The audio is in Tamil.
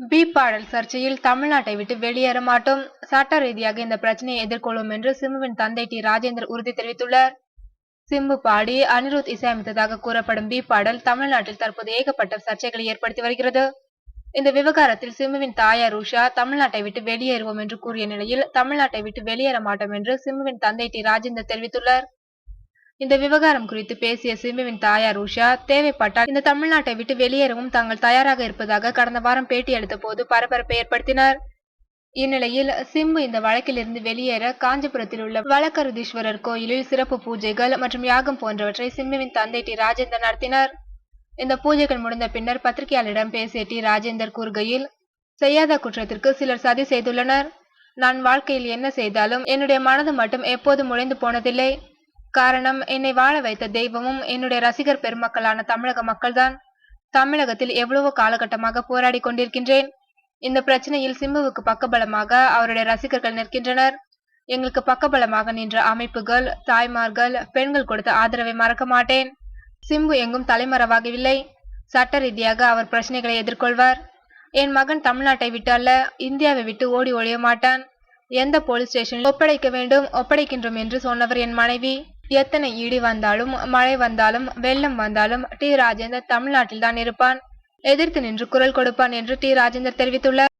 பி பாடல் சர்ச்சையில் தமிழ்நாட்டை விட்டு வெளியேற மாட்டோம். சட்ட ரீதியாக இந்த பிரச்சனையை எதிர்கொள்வோம் என்று சிம்புவின் தந்தை டி. ராஜேந்தர் உறுதி தெரிவித்துள்ளார். சிம்பு பாடி அனிருத் இசையமைத்ததாக கூறப்படும் பி பாடல் தமிழ்நாட்டில் தற்போது ஏகப்பட்ட சர்ச்சைகளை ஏற்படுத்தி வருகிறது. இந்த விவகாரத்தில் சிம்புவின் தாயார் உஷா தமிழ்நாட்டை விட்டு வெளியேறுவோம் என்று கூறிய நிலையில் தமிழ்நாட்டை விட்டு வெளியேற மாட்டோம் என்று சிம்புவின் தந்தை டி. ராஜேந்தர் தெரிவித்துள்ளார். இந்த விவகாரம் குறித்து பேசிய சிம்புவின் தாயார் உஷா, தேவைப்பட்டால் இந்த தமிழ்நாட்டை விட்டு வெளியேறவும் தாங்கள் தயாராக இருப்பதாக கடந்த வாரம் பேட்டி அளித்த போது பரபரப்பை ஏற்படுத்தினார். இந்நிலையில் சிம்பு இந்த வழக்கிலிருந்து வெளியேற காஞ்சிபுரத்தில் உள்ள வழக்கருதீஸ்வரர் கோயிலில் சிறப்பு பூஜைகள் மற்றும் யாகம் போன்றவற்றை சிம்புவின் தந்தை டி. ராஜேந்தர் நடத்தினார். இந்த பூஜைகள் முடிந்த பின்னர் பத்திரிகையாளரிடம் பேசிய டி. ராஜேந்தர் கூறுகையில், செய்யாத குற்றத்திற்கு சிலர் சதி செய்துள்ளனர். நான் வாழ்க்கையில் என்ன செய்தாலும் என்னுடைய மனது மட்டும் எப்போதும் உடைந்து போனதில்லை. காரணம், என்னை வாழ வைத்த தெய்வமும் என்னுடைய ரசிகர் பெருமக்களான தமிழக மக்கள்தான். தமிழகத்தில் எவ்வளவோ காலகட்டமாக போராடி கொண்டிருக்கின்றேன். இந்த பிரச்சனையில் சிம்புவுக்கு பக்கபலமாக அவருடைய ரசிகர்கள் நிற்கின்றனர். எங்களுக்கு பக்கபலமாக நின்ற அமைப்புகள், தாய்மார்கள், பெண்கள் கொடுத்த ஆதரவை மறக்க மாட்டேன். சிம்பு எங்கும் தலைமறைவாகவில்லை. சட்ட ரீதியாக அவர் பிரச்சனைகளை எதிர்கொள்வார். என் மகன் தமிழ்நாட்டை விட்டு அல்ல, இந்தியாவை விட்டு ஓடி ஒழிய மாட்டான். எந்த போலீஸ் ஸ்டேஷனில் ஒப்படைக்க வேண்டும் ஒப்படைக்கின்றோம் என்று சொன்னவர் என் மனைவி. எத்தனை இடி வந்தாலும், மழை வந்தாலும், வெள்ளம் வந்தாலும் டி. ராஜேந்தர் தமிழ்நாட்டில் தான் இருப்பான். எதிர்த்து நின்று குரல் கொடுப்பான் என்று டி. ராஜேந்தர் தெரிவித்துள்ளார்.